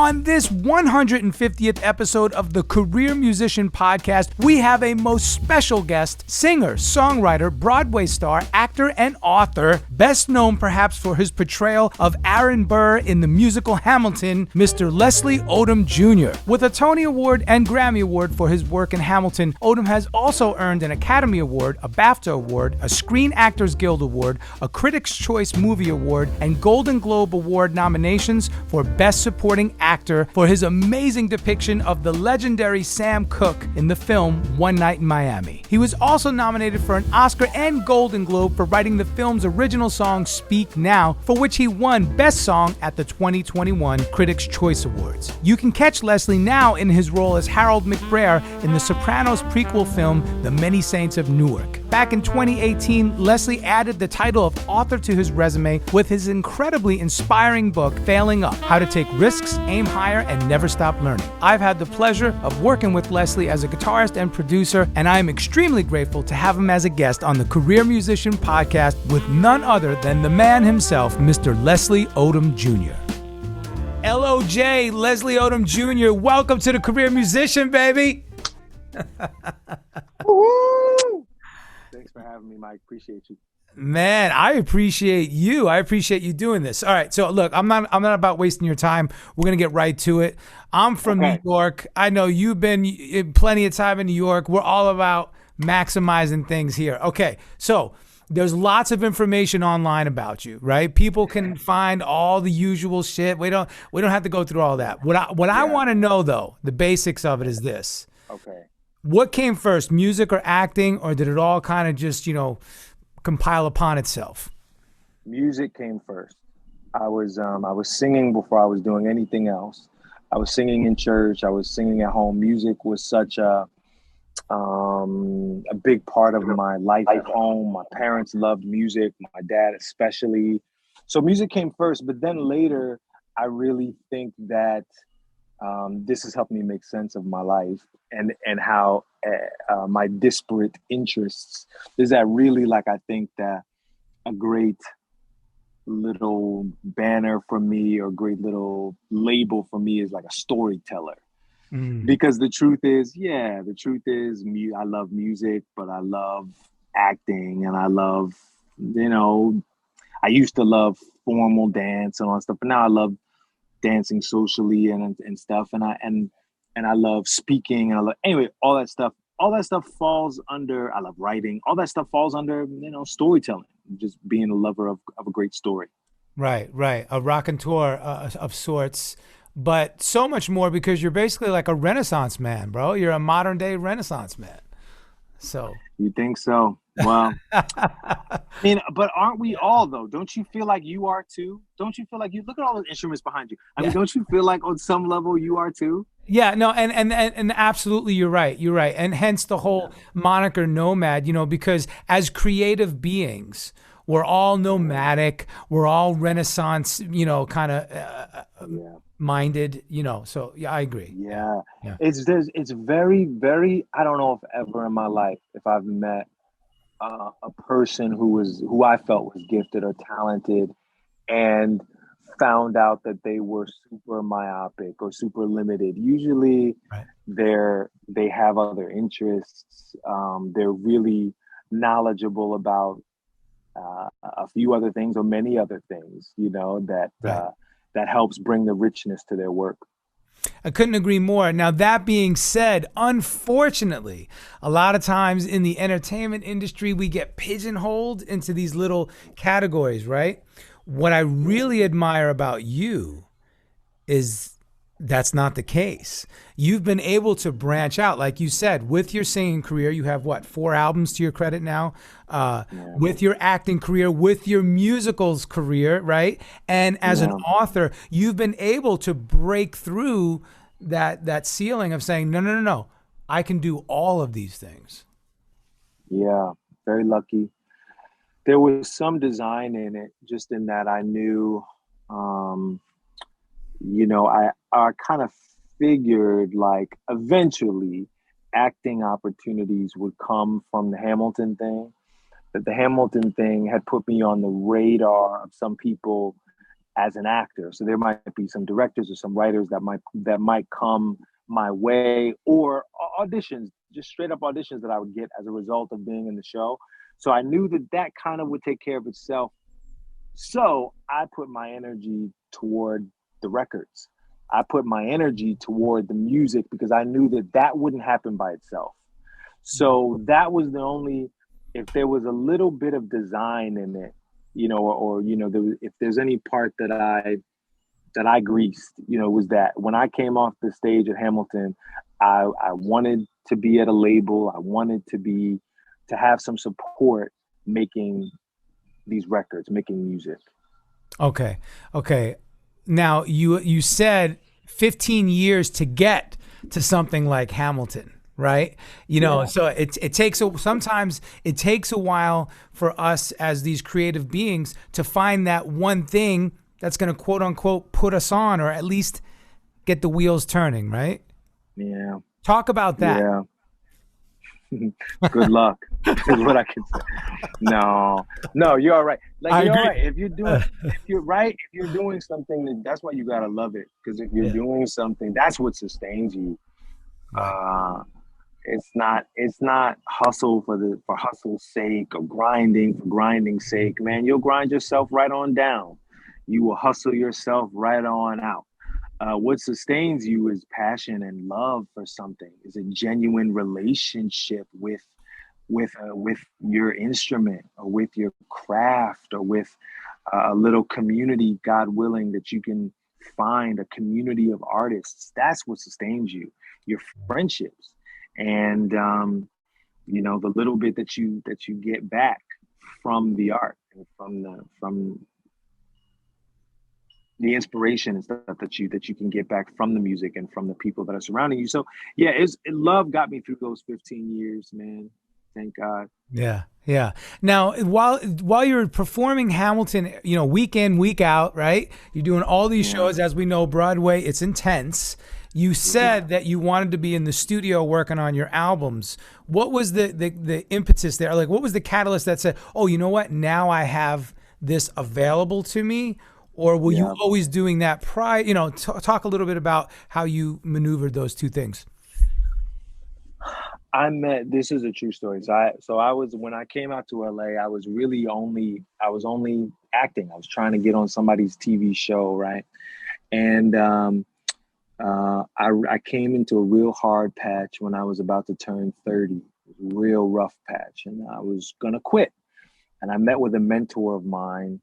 On this 150th episode of the Career Musician Podcast, we have a most special guest, singer, songwriter, Broadway star, actor, and author, best known perhaps for his portrayal of Aaron Burr in the musical Hamilton, Mr. Leslie Odom Jr. With a Tony Award and Grammy Award for his work in Hamilton, Odom has also earned an Academy Award, a BAFTA Award, a Screen Actors Guild Award, a Critics' Choice Movie Award, and Golden Globe Award nominations for Best Supporting Actor for his amazing depiction of the legendary Sam Cooke in the film One Night in Miami. He was also nominated for an Oscar and Golden Globe for writing the film's original song Speak Now, for which he won Best Song at the 2021 Critics' Choice Awards. You can catch Leslie now in his role as Harold McBrayer in the Sopranos prequel film The Many Saints of Newark. Back in 2018, Leslie added the title of author to his resume with his incredibly inspiring book, Failing Up: How to Take Risks, Aim Higher, and Never Stop Learning. I've had the pleasure of working with Leslie as a guitarist and producer, and I am extremely grateful to have him as a guest on the Career Musician Podcast with none other than the man himself, Mr. Leslie Odom Jr. LOJ, Leslie Odom Jr., welcome to the Career Musician, baby. Woo-hoo! Thanks for having me, Mike. Appreciate you. Man, I appreciate you. I appreciate you doing this. All right, so look, I'm not about wasting your time. We're gonna get right to it. I'm from New York. I know you've been plenty of time in New York. We're all about maximizing things here. Okay, so there's lots of information online about you, right? People can find all the usual shit. We don't have to go through all that. What I want to know though, the basics of it is this. Okay. What came first, music or acting, or did it all kind of just, compile upon itself? Music came first. I was singing before I was doing anything else. I was singing in church. I was singing at home. Music was such a big part of my life at home. My parents loved music, my dad especially. So music came first, but then later, I really think that this has helped me make sense of my life and how my disparate interests is that really, like, I think that a great little banner for me or great little label for me is like a storyteller. Because the truth is, I love music, but I love acting, and I love, I used to love formal dance and all that stuff, but now I love dancing socially and stuff, and I love speaking, and all that stuff falls under, I love writing, all that stuff falls under, storytelling, just being a lover of a great story. Right. A raconteur of sorts. But so much more, because you're basically like a Renaissance man, bro. You're a modern day Renaissance man. So you think so? Well, I mean, but aren't we all though? Don't you feel like you are too? Don't you feel like you look at all the instruments behind you? I mean, don't you feel like on some level you are too? Yeah, no, and absolutely, you're right. And hence the whole moniker Nomad, because as creative beings, we're all nomadic. We're all Renaissance, kind of minded, so yeah, I agree. Yeah. It's very, very, I don't know if ever in my life, if I've met a person who I felt was gifted or talented and found out that they were super myopic or super limited. Usually they have other interests. They're really knowledgeable about a few other things or many other things, that helps bring the richness to their work. I couldn't agree more. Now, that being said, unfortunately, a lot of times in the entertainment industry, we get pigeonholed into these little categories, right? What I really admire about you is that's not the case. You've been able to branch out, like you said, with your singing career. You have 4 albums to your credit now, with your acting career, with your musicals career, right? And as an author, you've been able to break through that ceiling of saying, no, I can do all of these things. Yeah, very lucky. There was some design in it, just in that I knew, I kind of figured like eventually acting opportunities would come from the Hamilton thing, that the Hamilton thing had put me on the radar of some people as an actor. So there might be some directors or some writers that might come my way, or auditions, just straight up auditions that I would get as a result of being in the show. So I knew that kind of would take care of itself. So I put my energy toward the records. I put my energy toward the music because I knew that wouldn't happen by itself. So that was the only, if there was a little bit of design in it, or if there's any part that I greased, was that when I came off the stage at Hamilton, I wanted to be at a label. I wanted to have some support making these records, making music. Okay. Now you said 15 years to get to something like Hamilton, right? So sometimes it takes a while for us as these creative beings to find that one thing that's going to quote unquote put us on, or at least get the wheels turning, right? Yeah. Talk about that. Yeah. Good luck is what I can say. No, you're all right. Like, you're all right. If you're doing something, that's why you gotta love it. Because if you're doing something, that's what sustains you. It's not hustle for hustle's sake, or grinding for grinding's sake. Man, you'll grind yourself right on down. You will hustle yourself right on out. What sustains you is passion and love for something, is a genuine relationship with your instrument, or with your craft, or with a little community, God willing, that you can find a community of artists. That's what sustains you, your friendships, and the little bit that you get back from the art and from the inspiration and stuff that you can get back from the music and from the people that are surrounding you. So yeah, love got me through those 15 years, man. Thank God. Yeah. Now, while you're performing Hamilton, week in, week out, right? You're doing all these shows. As we know, Broadway, it's intense. You said that you wanted to be in the studio working on your albums. What was the impetus there? Like, what was the catalyst that said, oh, you know what? Now I have this available to me? Or were you always doing that prior? Talk a little bit about how you maneuvered those two things. This is a true story. When I came out to LA, I was only acting. I was trying to get on somebody's TV show, right? And I came into a real hard patch when I was about to turn 30. It was a real rough patch, and I was gonna quit. And I met with a mentor of mine,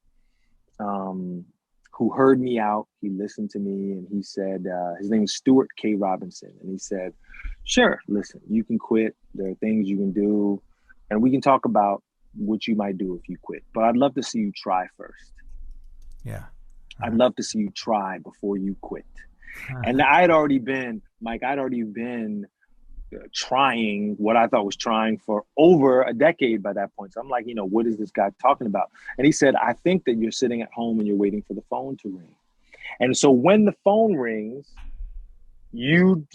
who heard me out. He listened to me, and he said, his name is Stuart K. Robinson. And he said, sure, listen, you can quit. There are things you can do, and we can talk about what you might do if you quit. But I'd love to see you try first. Yeah. I'd love to see you try before you quit. And I'd already been trying what I thought was trying for over a decade by that point. So I'm like, what is this guy talking about? And he said, I think that you're sitting at home and you're waiting for the phone to ring. And so when the phone rings, you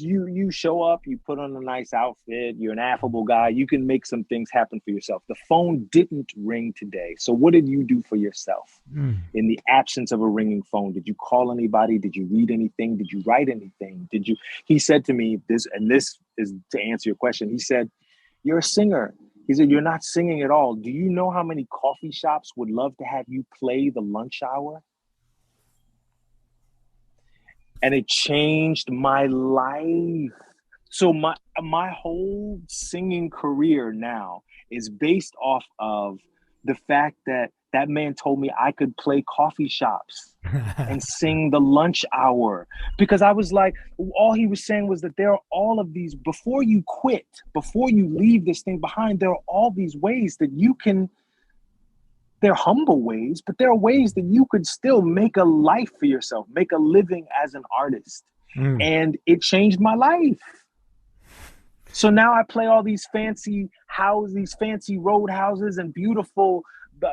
show up, you put on a nice outfit, you're an affable guy, you can make some things happen for yourself. The phone didn't ring today. So what did you do for yourself in the absence of a ringing phone? Did you call anybody? Did you read anything? Did you write anything? He said to me, this is to answer your question. He said, you're a singer. He said, you're not singing at all. Do you know how many coffee shops would love to have you play the lunch hour? And it changed my life. So my whole singing career now is based off of the fact that man told me I could play coffee shops and sing the lunch hour. Because I was like, all he was saying was that there are all of these, before you quit, before you leave this thing behind, there are all these ways that you can, they're humble ways, but there are ways that you could still make a life for yourself, make a living as an artist. And it changed my life. So now I play all these fancy houses, these fancy roadhouses and beautiful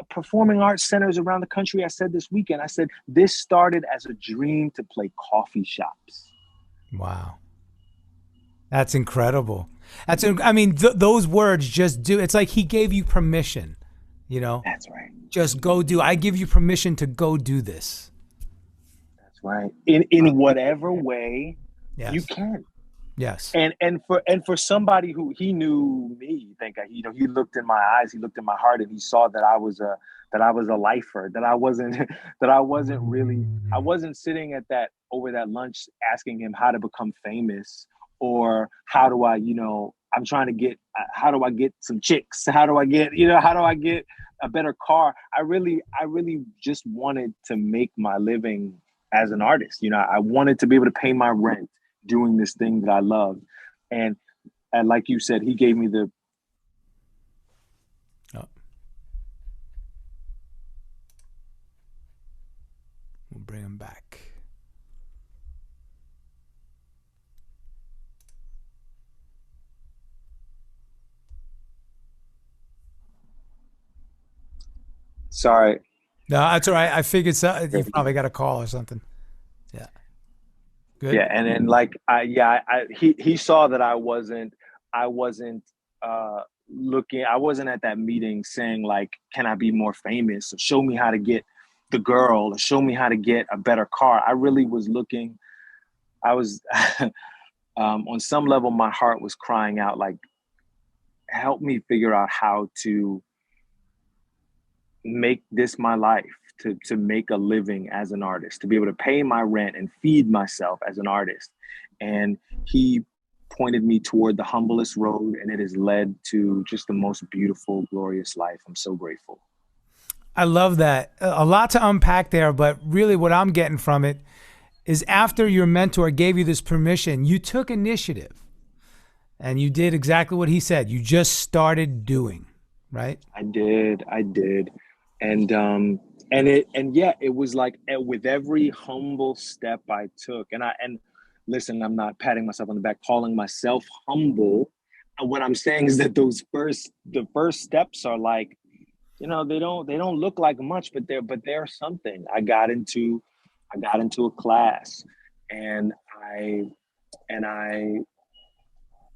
performing arts centers around the country. I said this weekend, I said, this started as a dream to play coffee shops. Wow. That's incredible. Those words just do, it's like he gave you permission. That's right. Just go do. I give you permission to go do this. right. In whatever way you Yes. can. Yes. And for somebody who he knew me, think I, he looked in my eyes, he looked in my heart, and he saw that I was a lifer, that I wasn't that I wasn't sitting at that over that lunch asking him how to become famous, or how do I, I'm trying to get, how do I get some chicks, how do I get a better car. I really just wanted to make my living as an artist. I wanted to be able to pay my rent doing this thing that I love. And and like you said, he gave me the Oh, we'll bring him back. sorry. No, that's all right. I figured you probably got a call or something. Yeah. Good. Yeah, and then like he saw that I wasn't looking, I wasn't at that meeting saying like, can I be more famous, or show me how to get the girl, or show me how to get a better car. I really was looking, I was on some level my heart was crying out like, help me figure out how to make this my life, to make a living as an artist, to be able to pay my rent and feed myself as an artist. And he pointed me toward the humblest road, and it has led to just the most beautiful, glorious life. I'm so grateful. I love that. A lot to unpack there, but really what I'm getting from it is after your mentor gave you this permission, you took initiative and you did exactly what he said. You just started doing, right? I did. And yeah, it was like, with every humble step I took, and listen, I'm not patting myself on the back, calling myself humble. What I'm saying is that the first steps are like, they don't look like much, but they're something. I got into a class, and I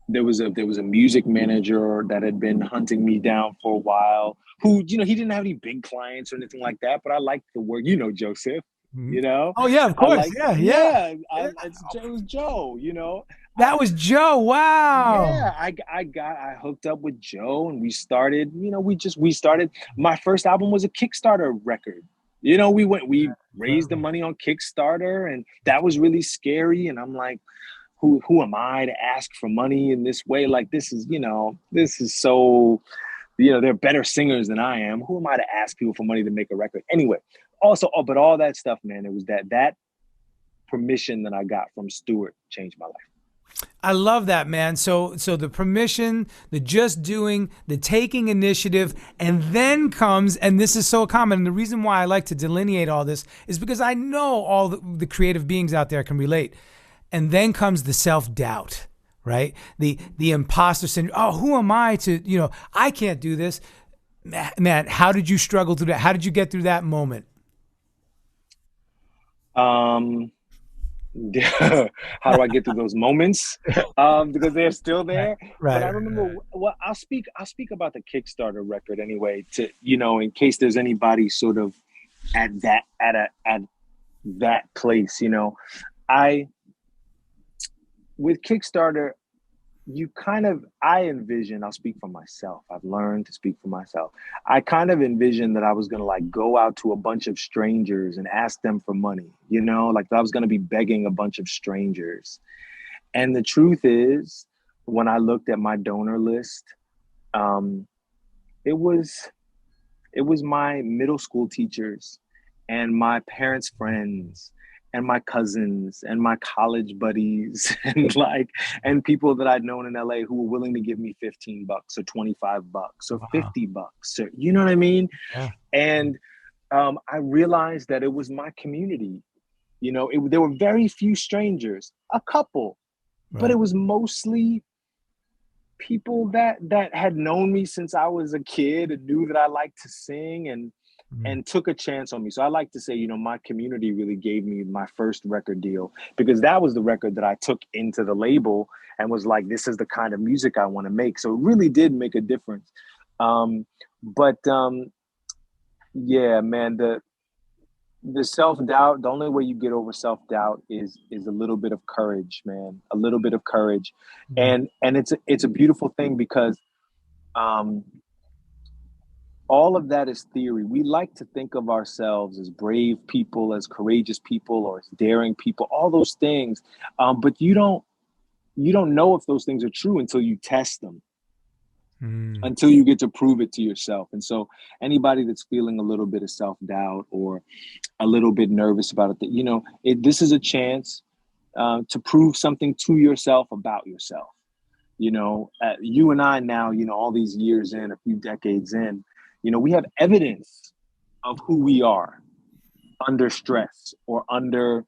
there was a music manager that had been hunting me down for a while, who, he didn't have any big clients or anything like that, but I liked the work, Joseph, Mhm. you know, Oh yeah, of I course. like, Yeah, yeah. yeah, Yeah. it was Joe, I, That was Joe. Wow. yeah, I hooked up with Joe, and we started, we started, my first album was a Kickstarter record. We raised the Incredible. money on Kickstarter, and that was really scary. And I'm like, who am I to ask for money in this way? Like, this is so, they're better singers than I am. Who am I to ask people for money to make a record? Anyway, also, but all that stuff, man, it was that permission that I got from Stewart changed my life. I love that, man. So the permission, the just doing, the taking initiative, and then comes, and this is so common. And the reason why I like to delineate all this is because I know all the creative beings out there can relate. And then comes the self-doubt, right? The imposter syndrome. Oh, who am I to, I can't do this. Man, how did you struggle through that? How did you get through that moment? Um, how do I get through those moments? Because they're still Right, there. But I right, remember, well, I'll speak about the Kickstarter record anyway, to, in case there's anybody sort of at that place. I with Kickstarter, I'll speak for myself. I've learned to speak for myself. I kind of envisioned that I was going to like go out to a bunch of strangers and ask them for money, like I was going to be begging a bunch of strangers. And the truth is, when I looked at my donor list, um, it was it was my middle school teachers and my parents' friends and my cousins and my college buddies and people that I'd known in LA who were willing to give me $15 or $25 or wow. $50, or you know what I mean? Yeah. And I realized that it was my community. There were very few strangers, a couple, but Right. it was mostly people that had known me since I was a kid and knew that I liked to sing, Mm. and took a chance on me. So I like to say, my community really gave me my first record deal, because that was the record that I took into the label and was like, this is the kind of music I want to make. So it really did make a difference. But yeah, man, The self-doubt, the only way you get over self-doubt is a little bit of courage, man. A little bit of courage. Mm. And it's a beautiful thing because um all of that is theory. We like to think of ourselves as brave people, as courageous people, or as daring people, all those things. But you don't know if those things are true until you test them, Mm. until you get to prove it to yourself. And so anybody that's feeling a little bit of self-doubt or a little bit nervous about it, that, this is a chance to prove something to yourself about yourself. You and I now, all these years in, a few decades in, we have evidence of who we are under stress or under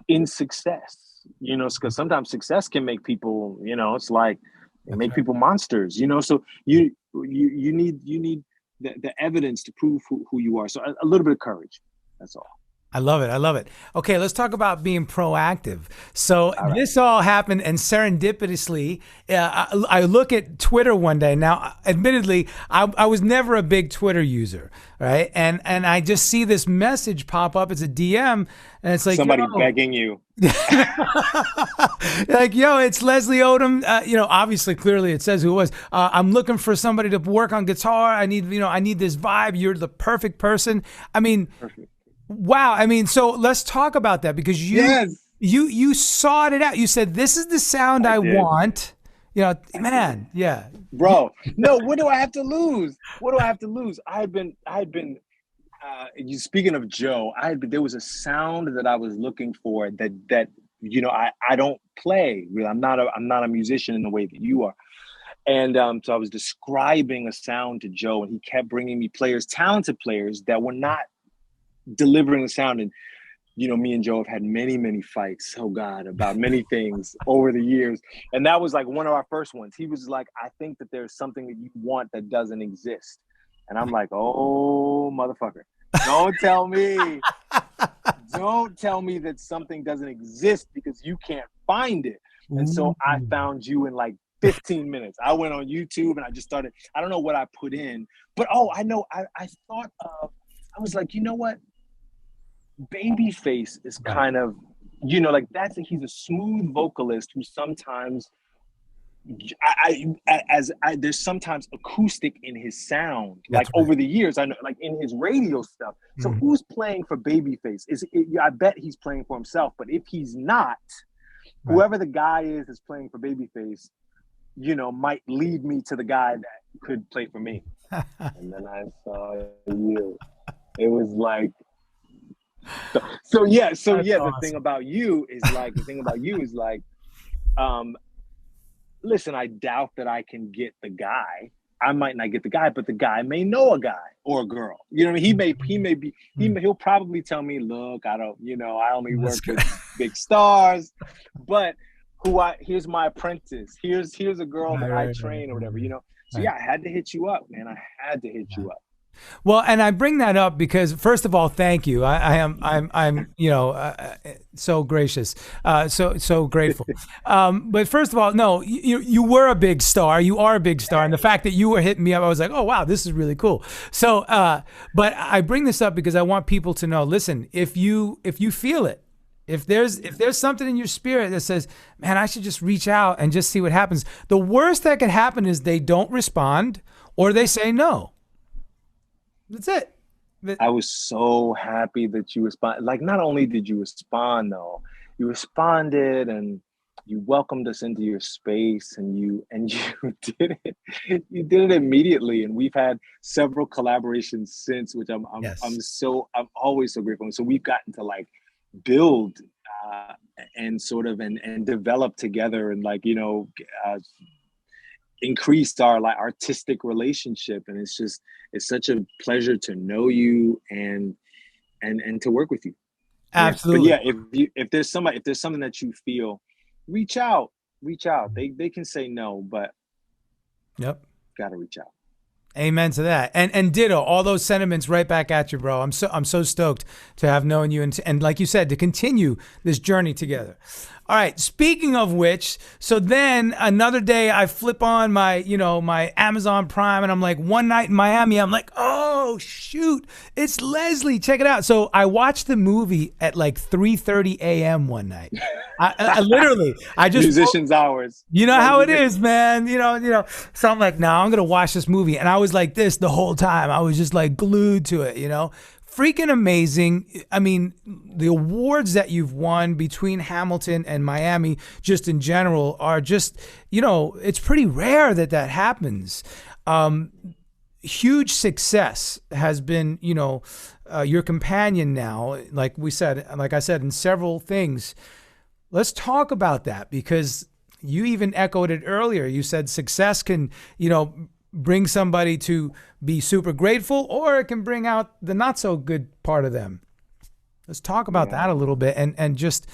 in success, because sometimes success can make people, it's like it make people monsters, so you need the evidence to prove who you are. So a little bit of courage. That's all. I love it. I love it. Okay, let's talk about being proactive. So All right. this all happened, and serendipitously, I look at Twitter one day. Now, admittedly, I was never a big Twitter user, right? And I just see this message pop up. It's a DM, and it's like Somebody begging you. like, yo, it's Leslie Odom. Obviously, clearly, it says who it was. I'm looking for somebody to work on guitar. I need this vibe. You're the perfect person. I mean. Perfect. Wow. I mean, so let's talk about that because Yes. you sought it out. You said, this is the sound I want. Man, yeah. Bro, no, what do I have to lose? What do I have to lose? I had been speaking of Joe, there was a sound that I was looking for that I don't play really. I'm not a musician in the way that you are. And so I was describing a sound to Joe, and he kept bringing me talented players that were not delivering the sound. And me and Joe have had many fights, oh God, about many things over the years, and that was like one of our first ones. He was like, I think that there's something that you want that doesn't exist. And I'm like, oh motherfucker, don't tell me that something doesn't exist because you can't find it. And so I found you in like 15 minutes. I went on YouTube and I just started, I don't know what I put in, but I know, I thought of, I was like, you know what? Babyface is kind of, like he's a smooth vocalist who sometimes, there's sometimes acoustic in his sound. That's like right. Over the years, I know, like in his radio stuff. So who's playing for Babyface? I bet he's playing for himself. But if he's not, whoever the guy is playing for Babyface, might lead me to the guy that could play for me. And then I saw you. It was like. So yeah. Awesome. The thing about you is like, listen, I doubt that I can get the guy. I might not get the guy, but the guy may know a guy or a girl. You know what I mean? He'll probably tell me, look, I don't, I only work with big stars, but here's my apprentice. Here's a girl that I train or whatever, So yeah, I had to hit you up, man. I had to hit you up. Well, and I bring that up because, first of all, thank you. I'm so gracious, so grateful. But first of all, no, you were a big star. You are a big star, and the fact that you were hitting me up, I was like, oh wow, this is really cool. So, but I bring this up because I want people to know. Listen, if you feel it, if there's something in your spirit that says, man, I should just reach out and just see what happens. The worst that could happen is they don't respond or they say no. That's it. I was so happy that you responded. Like, not only did you respond, though, you responded and you welcomed us into your space, and you did it. You did it immediately, and we've had several collaborations since, which I'm always so grateful. And so we've gotten to like build and sort of and develop together, and like increased our like artistic relationship. And it's such a pleasure to know you and to work with you. Absolutely. But yeah, if there's something that you feel, reach out. They can say no, but gotta reach out. Amen to that. And ditto, all those sentiments right back at you, bro. I'm so stoked to have known you and like you said, to continue this journey together. All right. Speaking of which, so then another day I flip on my Amazon Prime and I'm like, one night in Miami, I'm like, oh, oh shoot, it's Leslie. Check it out. So I watched the movie at like 3:30 a.m. one night. I literally, I just musicians hours. you know how it is, man. So I'm like, no, I'm gonna watch this movie, and I was like this the whole time. I was just like glued to it. Freaking amazing. I mean, the awards that you've won between Hamilton and Miami, just in general, are just, it's pretty rare that happens. Huge success has been, your companion now, like I said, in several things. Let's talk about that, because you even echoed it earlier. You said success can, bring somebody to be super grateful, or it can bring out the not so good part of them. Let's talk about that a little bit, and just,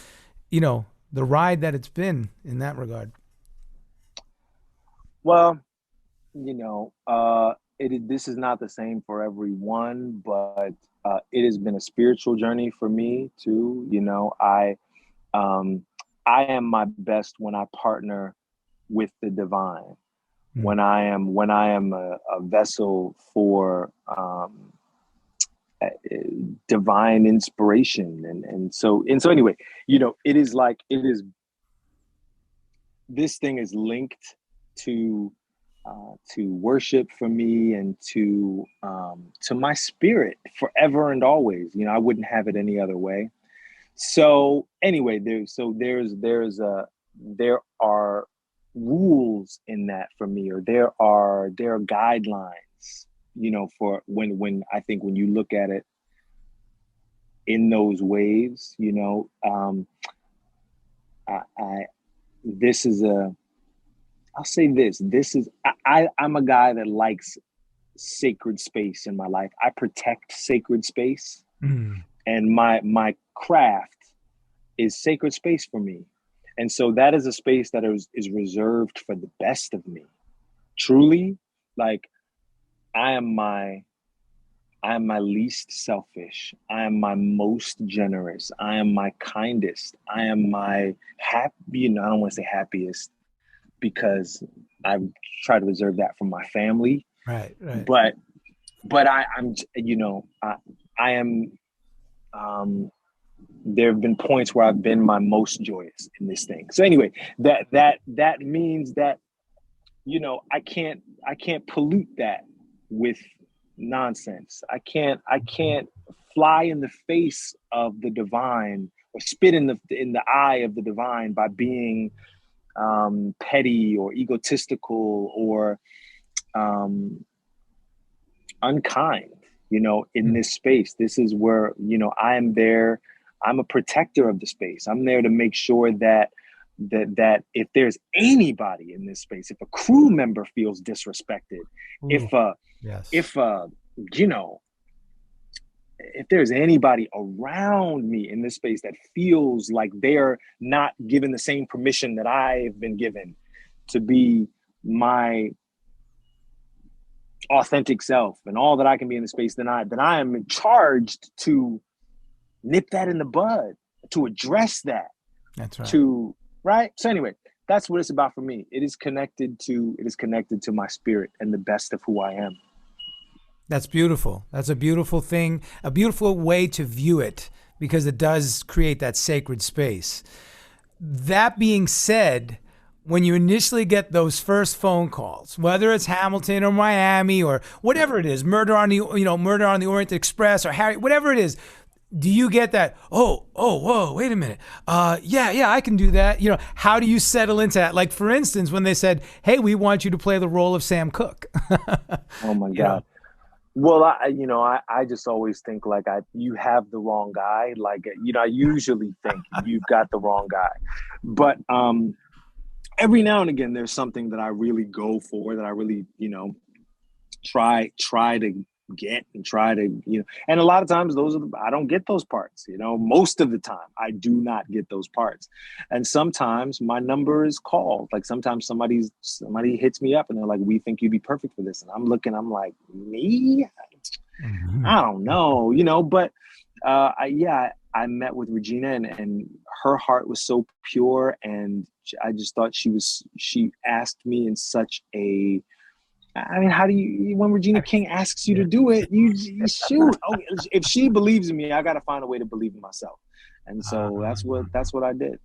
the ride that it's been in that regard. Well, this is not the same for everyone, but it has been a spiritual journey for me too. I am my best when I partner with the divine. When I am a vessel for divine inspiration, and so anyway, this thing is linked to worship for me, and to my spirit forever and always. I wouldn't have it any other way. So anyway, there are rules in that for me, or there are guidelines, for when I think when you look at it in those waves, I'll say this is, I'm a guy that likes sacred space in my life. I protect sacred space, and my craft is sacred space for me. And so that is a space that is reserved for the best of me. Truly, like I am my least selfish. I am my most generous. I am my kindest. I am my happy, I don't want to say happiest, because I try to reserve that for my family. Right. But I am, there have been points where I've been my most joyous in this thing. So anyway, that means that, I can't pollute that with nonsense. I can't fly in the face of the divine, or spit in the eye of the divine by being petty or egotistical or unkind, in this space. This is where, I am there. I'm a protector of the space. I'm there to make sure that if there's anybody in this space, if a crew member feels disrespected, if there's anybody around me in this space that feels like they're not given the same permission that I've been given to be my authentic self and all that I can be in the space, then I am charged to nip that in the bud, to address that. That's right. Right. So anyway, that's what it's about for me. It is connected to my spirit and the best of who I am. That's beautiful. That's a beautiful thing, a beautiful way to view it, because it does create that sacred space. That being said, when you initially get those first phone calls, whether it's Hamilton or Miami or whatever it is, Murder on the Orient Express or Harry, whatever it is, do you get that? Whoa, wait a minute. Yeah, I can do that. How do you settle into that? Like, for instance, when they said, "Hey, we want you to play the role of Sam Cooke." Oh my God. Well, I just always think like you have the wrong guy. Like, I usually think you've got the wrong guy, but every now and again, there's something that I really go for, that I really, try to get and try to, and a lot of times I don't get those parts, most of the time I do not get those parts. And sometimes my number is called. Like sometimes somebody hits me up and they're like, "We think you'd be perfect for this." And I'm like, me? I don't know, but I met with Regina, and her heart was so pure, and I just thought she asked me in such a I mean, how do you, when Regina King asks you to do it, you shoot. Oh, if she believes in me, I got to find a way to believe in myself. And so that's what I did.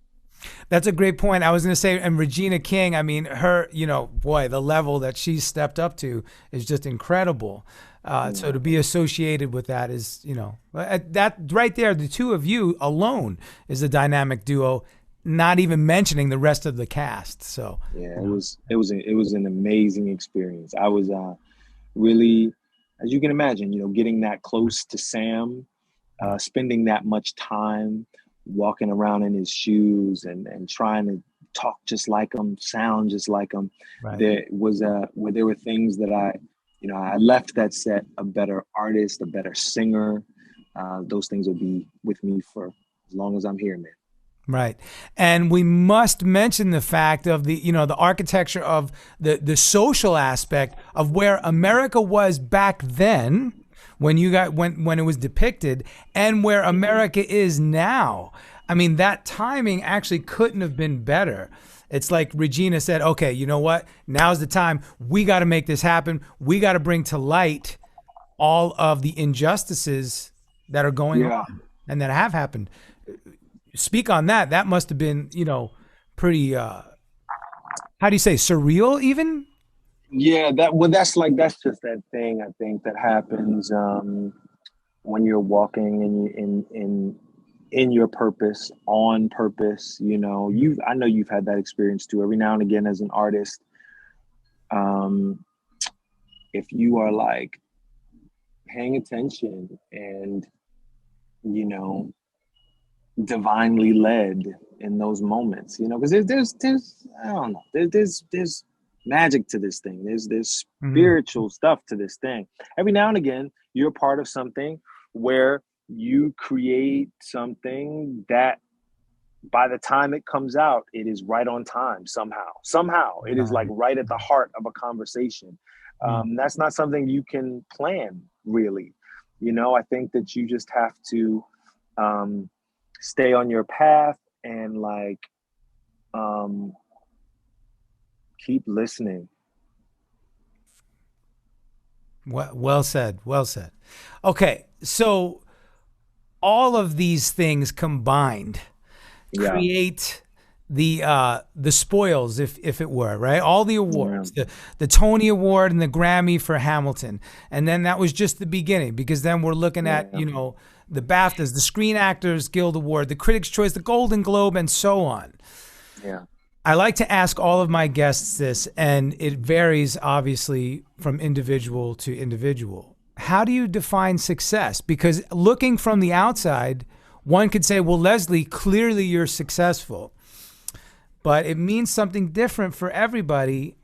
That's a great point. I was going to say, and Regina King, I mean, her, you know, boy, the level that she's stepped up to is just incredible. So to be associated with that is, you know, that right there, the two of you alone is a dynamic duo, not even mentioning the rest of the cast. So yeah, it was an amazing experience. I was really, as you can imagine, getting that close to Sam, spending that much time walking around in his shoes and trying to talk just like him, sound just like him. right. There was where there were things that I left that set a better artist, a better singer. Those things will be with me for as long as I'm here, man. Right. And we must mention the fact of the, you know, the architecture of the social aspect of where America was back then when you got when it was depicted and where America is now. I mean, that timing actually couldn't have been better. It's like Regina said, okay, you know what? Now's the time. We got to make this happen. We got to bring to light all of the injustices that are going on and that have happened. Speak on that. That must have been, you know, pretty, how do you say, surreal even? Yeah, that's just that thing I think that happens when you're walking in your purpose, on purpose. I know you've had that experience too. Every now and again, as an artist, if you are like paying attention and divinely led in those moments, because there's I don't know, there's magic to this thing. There's spiritual stuff to this thing. Every now and again, you're a part of something where you create something that by the time it comes out, it is right on time somehow it is like right at the heart of a conversation. That's not something you can plan, really. I think that you just have to stay on your path and keep listening. Well said. Well said. Okay, so all of these things combined create the spoils, if it were, right? All the awards, the Tony Award and the Grammy for Hamilton, and then that was just the beginning, because then we're looking at the BAFTAs, the Screen Actors Guild Award, the Critics' Choice, the Golden Globe, and so on. Yeah. I like to ask all of my guests this, and it varies obviously from individual to individual. How do you define success? Because looking from the outside, one could say, well, Leslie, clearly you're successful, but it means something different for everybody.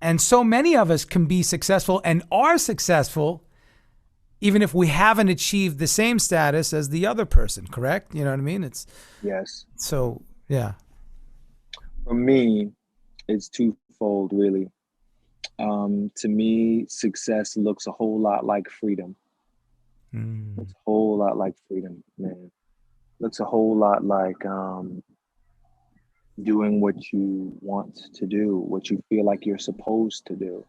And so many of us can be successful and are successful even if we haven't achieved the same status as the other person, correct? You know what I mean? Yes. So, yeah. For me, it's twofold, really. To me, success looks a whole lot like freedom. It's a whole lot like freedom, man. Looks a whole lot like doing what you want to do, what you feel like you're supposed to do.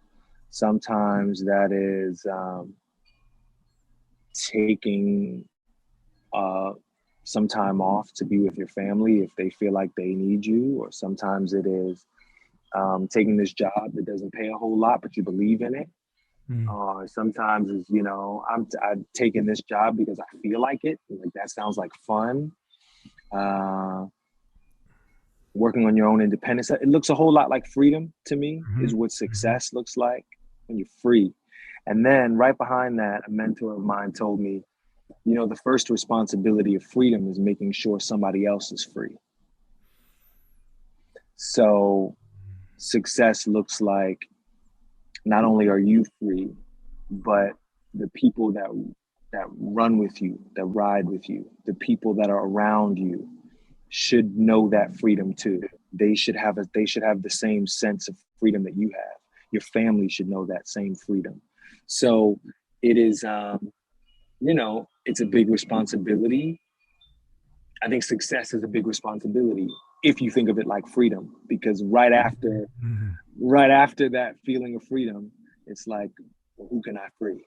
Sometimes that is taking some time off to be with your family if they feel like they need you, or sometimes it is taking this job that doesn't pay a whole lot, but you believe in it. Sometimes it's, I'm taking this job because I feel like it. Like, that sounds like fun. Working on your own independence. It looks a whole lot like freedom to me, is what success looks like when you're free. And then right behind that, a mentor of mine told me, the first responsibility of freedom is making sure somebody else is free. So success looks like not only are you free, but the people that run with you, that ride with you, the people that are around you should know that freedom too. They should have the same sense of freedom that you have. Your family should know that same freedom. So it is, it's a big responsibility. I think success is a big responsibility if you think of it like freedom, because right after that feeling of freedom, It's like, well, who can I free?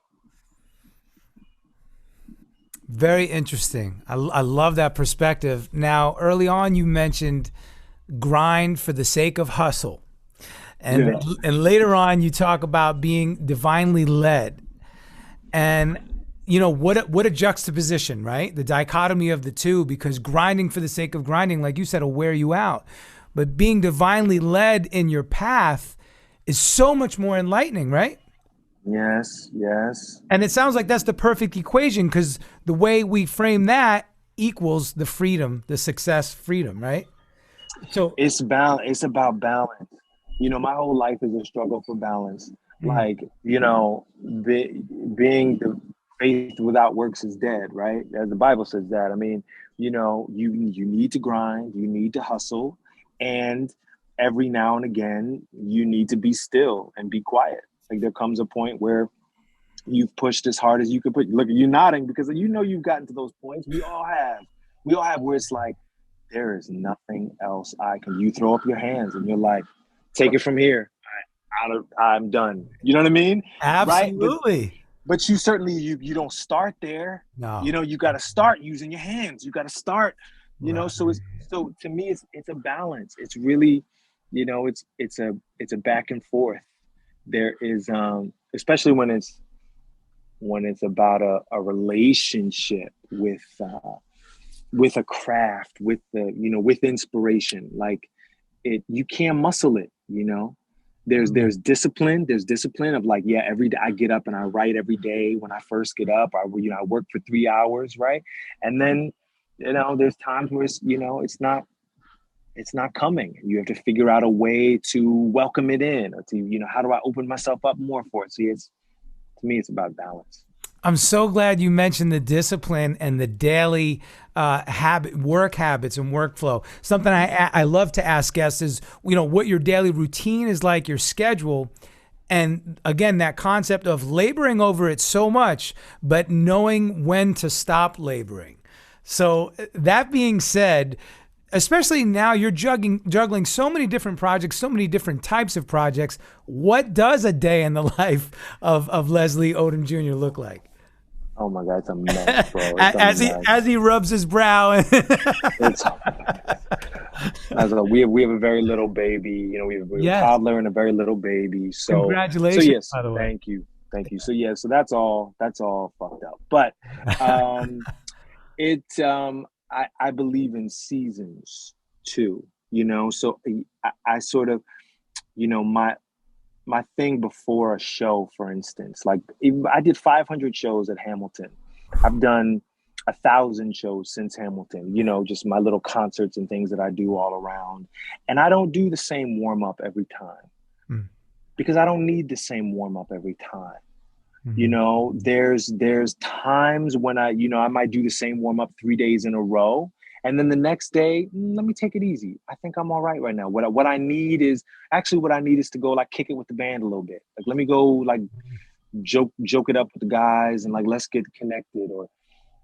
Very interesting. I love that perspective. Now, early on, you mentioned grind for the sake of hustle. And and later on, you talk about being divinely led. And, you know, what a juxtaposition, right? The dichotomy of the two, because grinding for the sake of grinding, like you said, will wear you out. But being divinely led in your path is so much more enlightening, right? Yes, yes. And it sounds like that's the perfect equation, because the way we frame that equals the freedom, the success, freedom, right? So it's about balance. You know, my whole life is a struggle for balance. Like, you know, being the faith without works is dead, right? As the Bible says that. I mean, you know, you need to grind, you need to hustle, and every now and again, you need to be still and be quiet. Like, there comes a point where you've pushed as hard as you could push. Look, you're nodding because you know you've gotten to those points. We all have where it's like, there is nothing else you throw up your hands and you're like, take it from here. I'm done. You know what I mean? absolutely. Right? But you certainly, you don't start there. No. You know, you got to start using your hands. You got to start, you know, so to me, it's a balance. It's really, you know, it's a back and forth. There is, especially when it's about a relationship with a craft, with with inspiration. Like, you can't muscle it, you know. There's discipline. There's discipline of like, yeah, every day I get up and I write every day. When I first get up, I work for 3 hours, right? And then, you know, there's times where it's not coming. You have to figure out a way to welcome it in, or to, you know, how do I open myself up more for it? So to me, it's about balance. I'm so glad you mentioned the discipline and the daily work habits and workflow. Something I love to ask guests is, you know, what your daily routine is like, your schedule. And again, that concept of laboring over it so much, but knowing when to stop laboring. So that being said, especially now you're juggling so many different projects, so many different types of projects. What does a day in the life of Leslie Odom Jr. look like? Oh my God, it's a mess, bro. As he rubs his brow. We have a very little baby. You know, we have a toddler and a very little baby. So congratulations, so yes, by the way. Thank you. So yeah, so that's all fucked up. But I believe in seasons too. You know, so I sort of, you know, my thing before a show, for instance, like I did 500 shows at Hamilton. I've done 1,000 shows since Hamilton, you know, just my little concerts and things that I do all around. And I don't do the same warm up every time because I don't need the same warm up every time. You know, there's times when I might do the same warm up 3 days in a row. And then the next day, let me take it easy. I think I'm all right now. What I need is to go like kick it with the band a little bit. Like, let me go like joke it up with the guys and like, let's get connected. Or,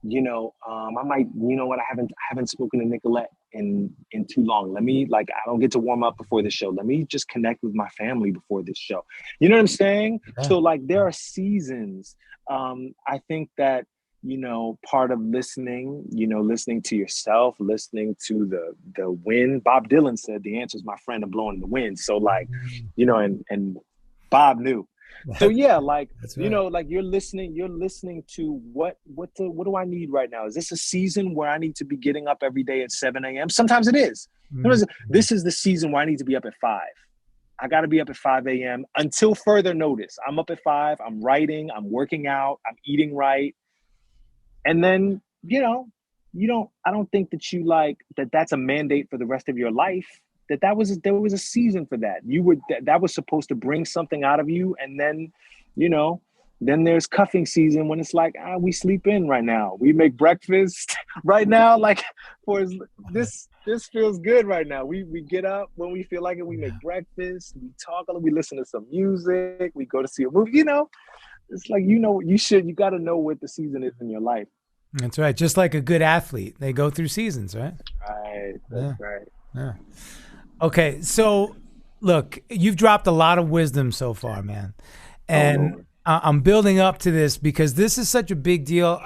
you know, I might, you know what, I haven't spoken to Nicolette in too long. Let me, like, I don't get to warm up before the show. Let me just connect with my family before this show. You know what I'm saying? Yeah. So like, there are seasons. I think that, you know, part of listening to yourself, listening to the wind. Bob Dylan said the answer is my friend and blowing the wind. So like, you know, and Bob knew. So yeah, like, right. You know, like you're listening to what do I need right now? Is this a season where I need to be getting up every day at 7 a.m.? Sometimes it is. This is the season where I need to be up at 5. I got to be up at 5 a.m. until further notice. I'm up at 5, I'm writing, I'm working out, I'm eating right. And then, you know, I don't think that you like that's a mandate for the rest of your life. There was a season for that. That was supposed to bring something out of you. And then, you know, then there's cuffing season when it's like, we sleep in right now. We make breakfast right now. Like, this feels good right now. We get up when we feel like it. We make breakfast. We talk. We listen to some music. We go to see a movie. You know, it's like, you know, you got to know what the season is in your life. That's right. Just like a good athlete, they go through seasons, right? Right. That's right. Yeah. Okay. So look, you've dropped a lot of wisdom so far, man. Oh And Lord. I'm building up to this because this is such a big deal.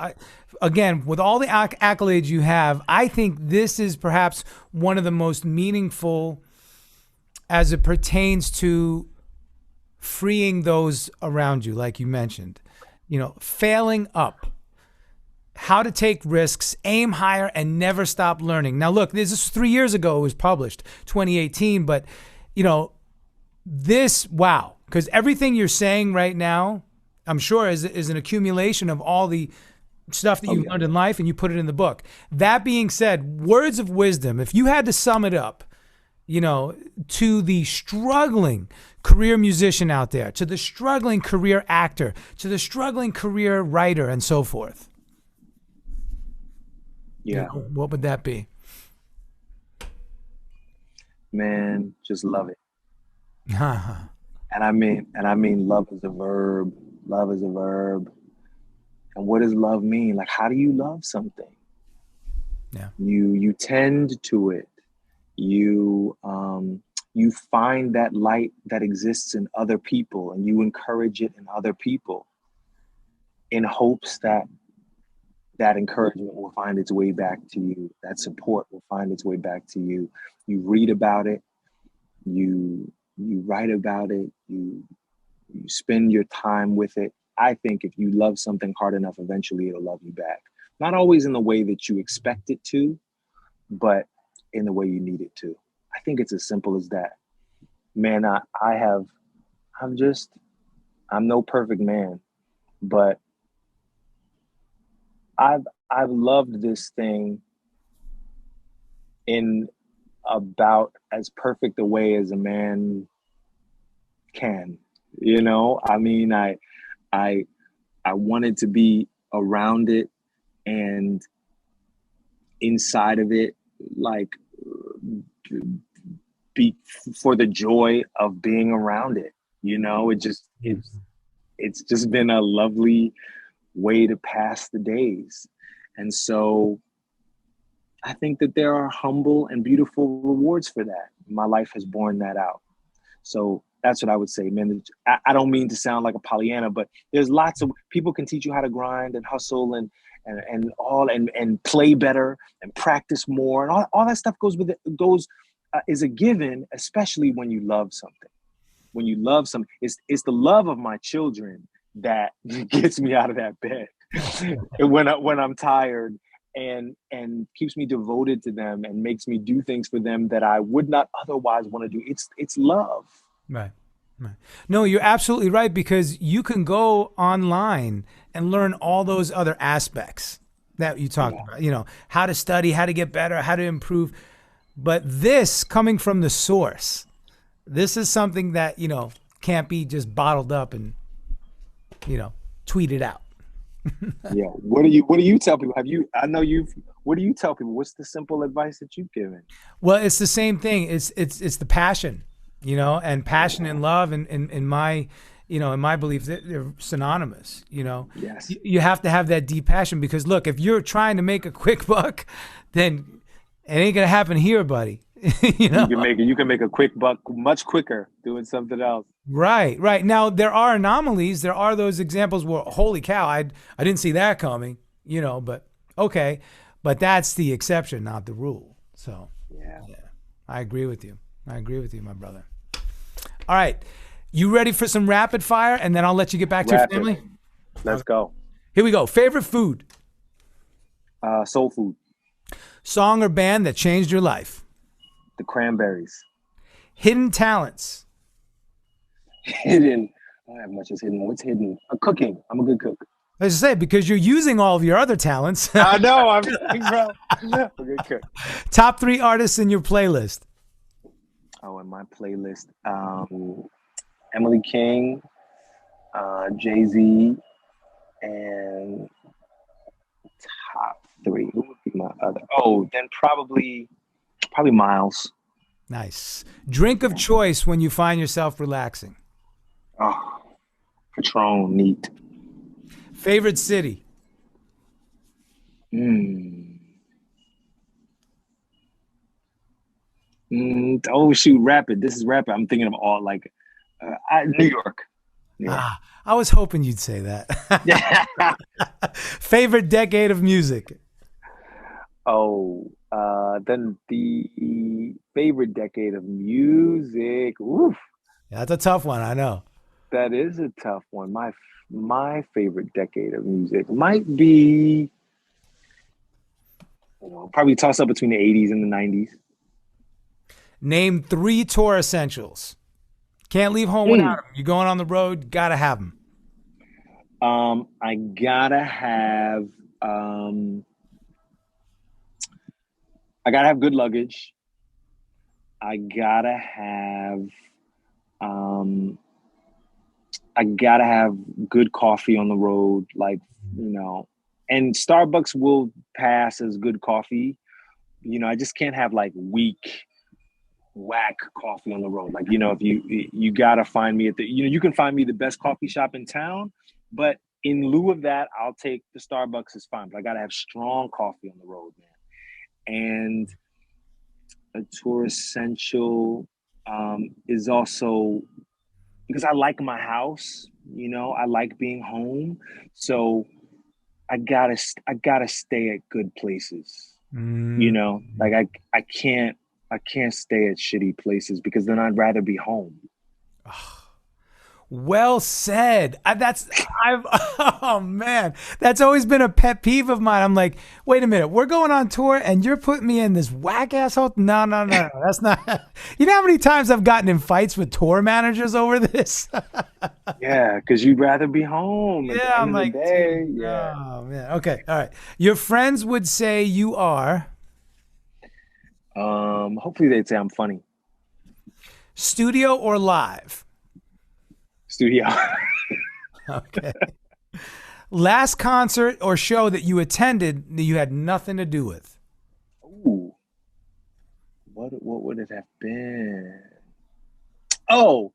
Again, with all the accolades you have, I think this is perhaps one of the most meaningful as it pertains to freeing those around you, like you mentioned. Failing up, how to take risks, aim higher, and never stop learning. Now, look, this is 3 years ago. It was published, 2018, but wow, because everything you're saying right now, I'm sure is an accumulation of all the stuff that you learned in life, and you put it in the book. That being said, words of wisdom, if you had to sum it up, to the struggling career musician out there, to the struggling career actor, to the struggling career writer, and so forth. Yeah. What would that be? Man, just love it. And I mean love is a verb. Love is a verb. And what does love mean? Like, how do you love something? Yeah. You tend to it. You find that light that exists in other people, and you encourage it in other people in hopes that that encouragement will find its way back to you. That support will find its way back to you. You read about it. You write about it. You spend your time with it. I think if you love something hard enough, eventually it'll love you back. Not always in the way that you expect it to, but in the way you need it to. I think it's as simple as that. Man, I'm no perfect man, but I've loved this thing in about as perfect a way as a man can. I mean, I wanted to be around it and inside of it, like, be for the joy of being around it. It's just been a lovely way to pass the days. And so I think that there are humble and beautiful rewards for that. My life has borne that out. So that's what I would say, man. I don't mean to sound like a Pollyanna, but there's lots of people can teach you how to grind and hustle and play better and practice more, and all that stuff goes with it. Is a given, especially when you love something. When you love something, it's the love of my children that gets me out of that bed when I'm tired, and keeps me devoted to them and makes me do things for them that I would not otherwise want to do. It's love. Right. No, you're absolutely right, because you can go online and learn all those other aspects that you talked about, how to study, how to get better, how to improve. But this coming from the source, this is something that, can't be just bottled up and, tweeted out. Yeah. What do you tell people? What do you tell people? What's the simple advice that you've given? Well, it's the same thing. It's the passion, and passion and love, and in my belief, they're synonymous. Yes. You have to have that deep passion, because look, if you're trying to make a quick buck, then it ain't gonna happen here, buddy. You can make a quick buck much quicker doing something else. Right. Now there are anomalies. There are those examples where, holy cow, I didn't see that coming. But okay, but that's the exception, not the rule. So yeah, I agree with you. My brother. All right, you ready for some rapid fire, and then I'll let you get back to your family? Let's go. Here we go. Favorite food? Soul food. Song or band that changed your life? The Cranberries. Hidden talents? Hidden. I don't have much as hidden. What's hidden? Cooking. I'm a good cook. As I say, because you're using all of your other talents. I know. I'm a good cook. Top 3 artists in your playlist? Oh, in my playlist, Emily King, Jay-Z, and top 3. Who would be my other? Oh, then probably Miles. Nice. Drink of choice when you find yourself relaxing? Oh, Patron, neat. Favorite city? Oh shoot, rapid. This is rapid. I'm thinking of all New York. Yeah. I was hoping you'd say that. Favorite decade of music? Then the favorite decade of music. Oof, That's a tough one, I know. that is a tough one. My favorite decade of music might be, probably toss up between the 80s and the 90s. Name 3 tour essentials. Can't leave home without them. You're going on the road, gotta have them. I gotta have good luggage. I gotta have good coffee on the road, like, and Starbucks will pass as good coffee. I just can't have like weak, whack coffee on the road. Like, if you gotta find me you can find me the best coffee shop in town, but in lieu of that, I'll take the Starbucks is fine. But I gotta have strong coffee on the road, man. And a tour essential is also because I like my house. I like being home, so I gotta stay at good places. Like I can't stay at shitty places because then I'd rather be home. Well said. Oh man, that's always been a pet peeve of mine. I'm like, wait a minute, we're going on tour and you're putting me in this whack asshole. No, that's not. You know how many times I've gotten in fights with tour managers over this? Yeah, because you'd rather be home. Yeah, I'm like, dude, yeah. Oh man. Okay, all right. Your friends would say you are. Hopefully they'd say I'm funny. Studio or live? Studio. Okay. Last concert or show that you attended that you had nothing to do with? Ooh. What would it have been? Oh,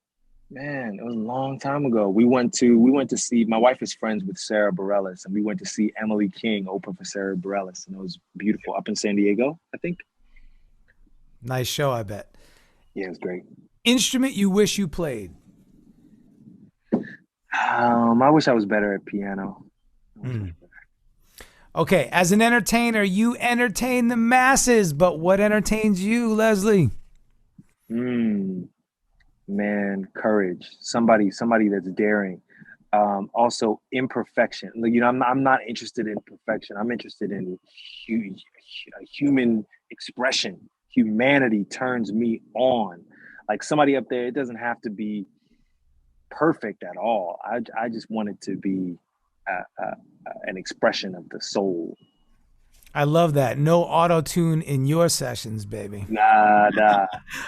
man, it was a long time ago. We went to see, my wife is friends with Sarah Bareilles, and we went to see Emily King open for Sarah Bareilles, and it was beautiful up in San Diego, I think. Nice show, I bet. Yeah, it was great. Instrument you wish you played? I wish I was better at piano. Okay, as an entertainer, you entertain the masses, but what entertains you, Leslie? Man, courage. Somebody that's daring. Also, imperfection. I'm not interested in perfection. I'm interested in human expression. Humanity turns me on. Like somebody up there, it doesn't have to be perfect at all. I just want it to be an expression of the soul. I love that. No auto-tune in your sessions, baby. Nah.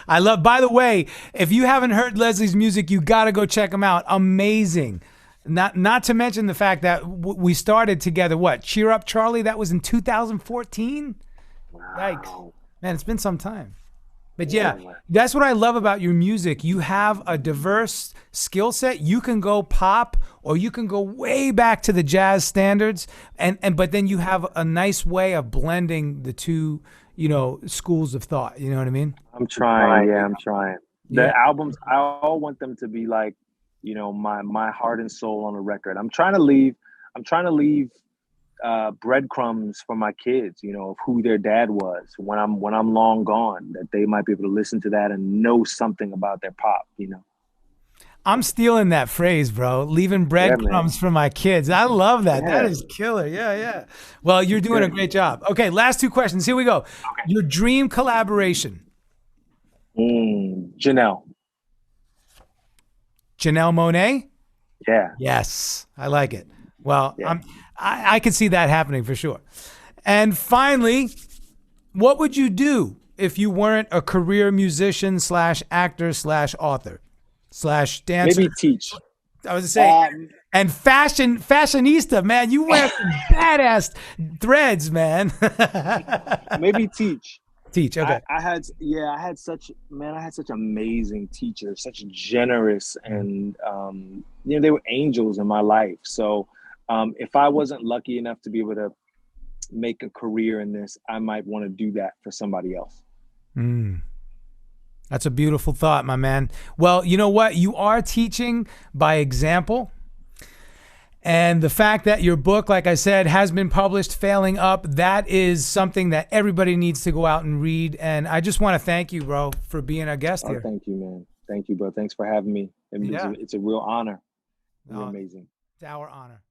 By the way, if you haven't heard Leslie's music, you got to go check him out. Amazing. Not to mention the fact that we started together, Cheer Up Charlie? That was in 2014? Wow. Yikes. Man, it's been some time. But yeah, that's what I love about your music. You have a diverse skill set. You can go pop or you can go way back to the jazz standards. But then you have a nice way of blending the two, schools of thought. You know what I mean? I'm trying. Yeah, I'm trying. The albums, I all want them to be like, my heart and soul on a record. I'm trying to leave breadcrumbs for my kids, of who their dad was when I'm long gone, that they might be able to listen to that and know something about their pop, I'm stealing that phrase, bro. Leaving breadcrumbs for my kids. I love that. Yeah. That is killer. Yeah. Well, you're doing a great job. Okay, last 2 questions. Here we go. Okay. Your dream collaboration. Janelle Monáe? Yeah. Yes, I like it. Well, yeah. I could see that happening for sure. And finally, what would you do if you weren't a career musician / actor / author / dancer? Maybe teach. I was saying, and fashionista, man. You wear some badass threads, man. Maybe teach. Teach, okay. I had such amazing teachers, such generous, and they were angels in my life. So if I wasn't lucky enough to be able to make a career in this, I might want to do that for somebody else. That's a beautiful thought, my man. Well, you know what? You are teaching by example. And the fact that your book, like I said, has been published, Failing Up, that is something that everybody needs to go out and read. And I just want to thank you, bro, for being a guest here. Thank you, man. Thank you, bro. Thanks for having me. It's a real honor. You're amazing. It's our honor.